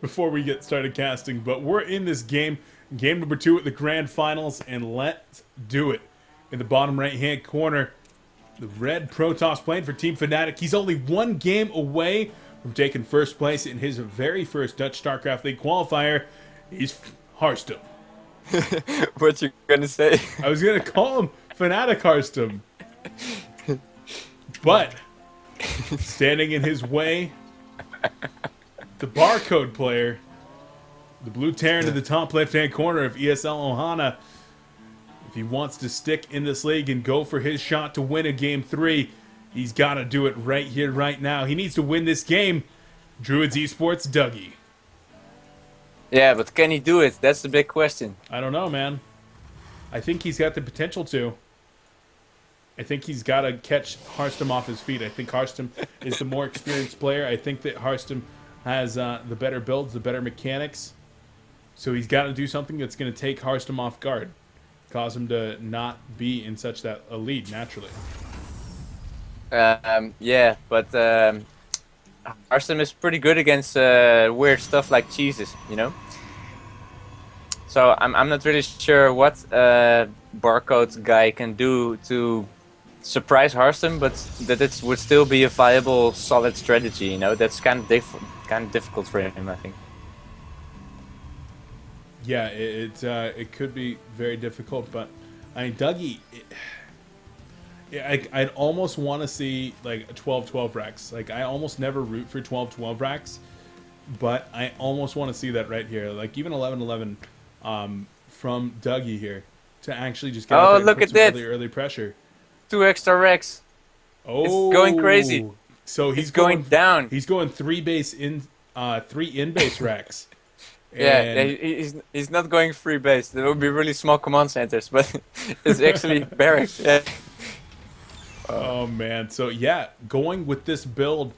before we get started casting. But we're in this game, game number 2 at the Grand Finals, and let's do it. In the bottom right-hand corner, the red Protoss playing for Team Fnatic. He's only one game away from taking first place in his very first Dutch Starcraft League qualifier. He's Harstem. What you gonna say? I was gonna call him FnticHarstem, but standing in his way, the barcode player, the blue Terran in the top left-hand corner of ESL Ohana. If he wants to stick in this league and go for his shot to win a game 3, he's got to do it right here, right now. He needs to win this game. Druids Esports, Dougie. Yeah, but can he do it? That's the big question. I don't know, man. I think he's got the potential to. I think he's got to catch Harstem off his feet. I think Harstem is the more experienced player. I think that Harstem has the better builds, the better mechanics. So he's got to do something that's going to take Harstem off guard. Cause him to not be in such that a lead naturally. Yeah, but Harstem is pretty good against weird stuff like cheeses, you know? So I'm not really sure what barcode guy can do to surprise Harstem, but that it would still be a viable, solid strategy, you know? That's kind of difficult for him, I think. Yeah, it could be very difficult, but I mean, Dougie, I'd almost want to see like a 12-12 Rex. Like, I almost never root for 12-12 Rex, but I almost want to see that right here. Like, even 11-11 from Dougie here to actually just get Oh, up look and put at some that! early pressure. 2 extra Rex. Oh, It's going crazy. So He's going down. He's going 3 in base Rex. Yeah, he's not going free base. There will be really small command centers, but it's actually barracks. Yeah. Oh man, so yeah, going with this build,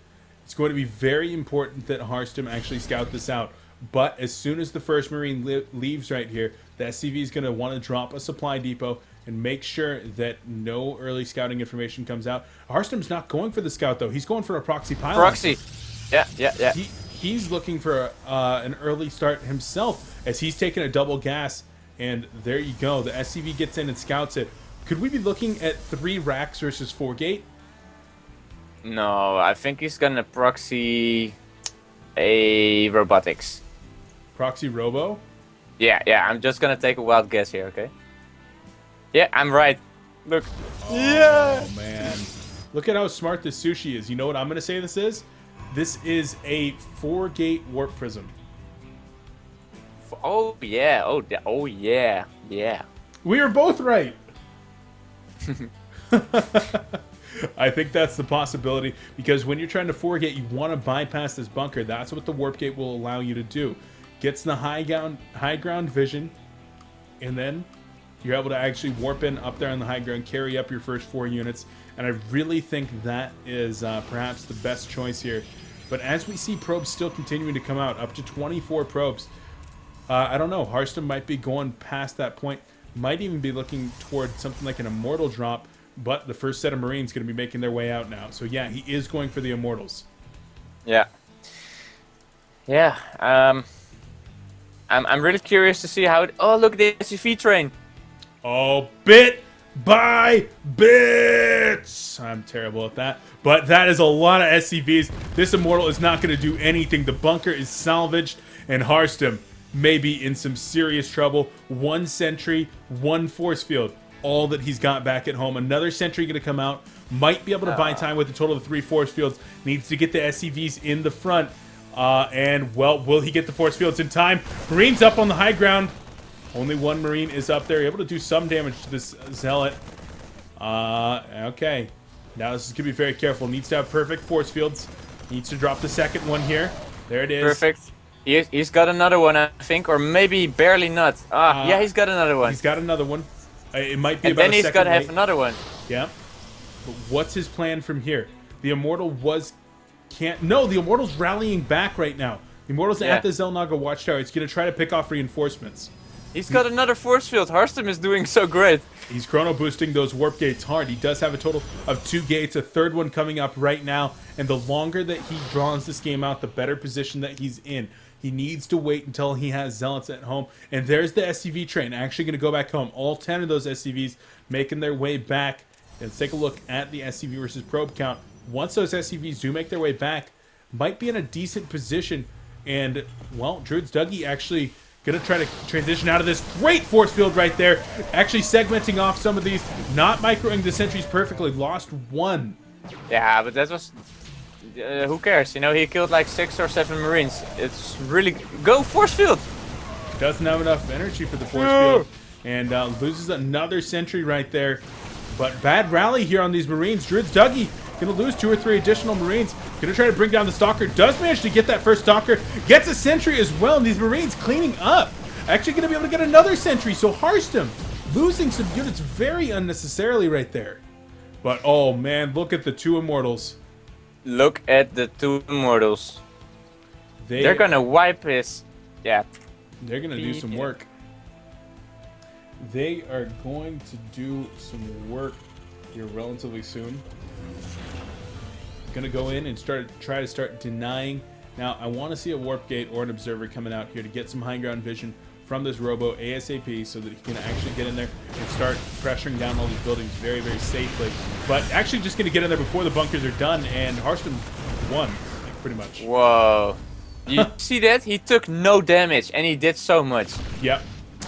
it's going to be very important that Harstem actually scout this out. But as soon as the first Marine leaves right here, the SCV is going to want to drop a supply depot and make sure that no early scouting information comes out. Harstem's not going for the scout though; he's going for a proxy pylon. Proxy. Yeah. He's looking for an early start himself as he's taking a double gas, and there you go. The SCV gets in and scouts it. Could we be looking at 3 racks versus 4 gate? No, I think he's gonna proxy a robotics. Proxy robo? Yeah. I'm just gonna take a wild guess here, okay? Yeah, I'm right. Look. Oh man, look at how smart this sushi is. You know what I'm gonna say this is? This is a 4 gate warp prism. Oh yeah. Oh yeah. Yeah. We are both right. I think that's the possibility, because when you're trying to 4 gate, you want to bypass this bunker. That's what the warp gate will allow you to do. Gets the high ground vision, and then you're able to actually warp in up there on the high ground, carry up your first 4 units, and I really think that is perhaps the best choice here. But as we see probes still continuing to come out, up to 24 probes, I don't know, Harstem might be going past that point, might even be looking toward something like an Immortal drop, but the first set of Marines going to be making their way out now. So yeah, he is going for the Immortals. Yeah. I'm really curious to see how it... Oh, look at the SCV train. Oh, bit by bits. I'm terrible at that, but that is a lot of SCVs. This Immortal is not going to do anything. The bunker is salvaged, and Harstem may be in some serious trouble. 1 sentry, 1 force field, all that he's got back at home. Another sentry going to come out. Might be able to buy time with a total of 3 force fields. Needs to get the SCVs in the front. And, well, will he get the force fields in time? Marine's up on the high ground. Only 1 Marine is up there, able to do some damage to this Zealot. Okay. Now this is going to be very careful. Needs to have perfect force fields. Needs to drop the second one here. There it is. Perfect. He's got another one, I think, or maybe barely not. Yeah, he's got another one. He's got another one. It might be and about then a he's second got to late. have another one. Yeah. But what's his plan from here? The Immortal No, the Immortal's rallying back right now. The Immortal's at the Zelnaga Watchtower. It's going to try to pick off reinforcements. He's got another force field. Harstem is doing so great. He's chrono boosting those warp gates hard. He does have a total of 2 gates, a third one coming up right now. And the longer that he draws this game out, the better position that he's in. He needs to wait until he has Zealots at home. And there's the SCV train actually going to go back home. All 10 of those SCVs making their way back. Let's take a look at the SCV versus probe count. Once those SCVs do make their way back, might be in a decent position. And, well, DruidzDuggi actually going to try to transition out of this. Great force field right there. Actually segmenting off some of these. Not microing the sentries perfectly. Lost one. Yeah, but that was... who cares? You know, he killed like 6 or 7 Marines. It's really... Go force field! Doesn't have enough energy for the force field. And loses another sentry right there. But bad rally here on these Marines. DruidzDuggi going to lose 2 or 3 additional Marines. Going to try to bring down the Stalker. Does manage to get that first Stalker. Gets a sentry as well. And these Marines cleaning up. Actually going to be able to get another sentry. So Harstem losing some units very unnecessarily right there. But, oh man, look at the 2 Immortals. Look at the 2 Immortals. They're going to wipe his... Yeah. They're going to do some work. They are going to do some work here relatively soon. Going to go in and try to start denying. Now, I want to see a warp gate or an observer coming out here to get some high ground vision from this robo ASAP so that he can actually get in there and start pressuring down all these buildings very, very safely. But actually just going to get in there before the bunkers are done, and Harstem won, like, pretty much. Whoa. You see that? He took no damage, and he did so much. Yep.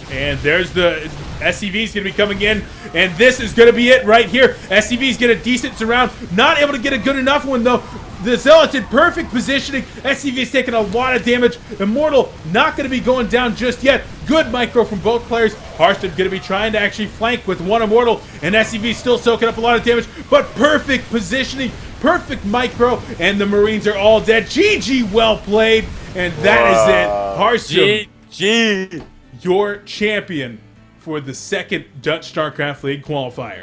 And there's the SCV's going to be coming in, and this is going to be it right here. SCV's get a decent surround. Not able to get a good enough one, though. The Zealots in perfect positioning. SCV's taking a lot of damage. Immortal not going to be going down just yet. Good micro from both players. Harstem going to be trying to actually flank with 1 Immortal, and SCV still soaking up a lot of damage, but perfect positioning, perfect micro, and the Marines are all dead. GG, well played, and that is it. Harstem, GG. your champion for the second Dutch Starcraft League qualifier.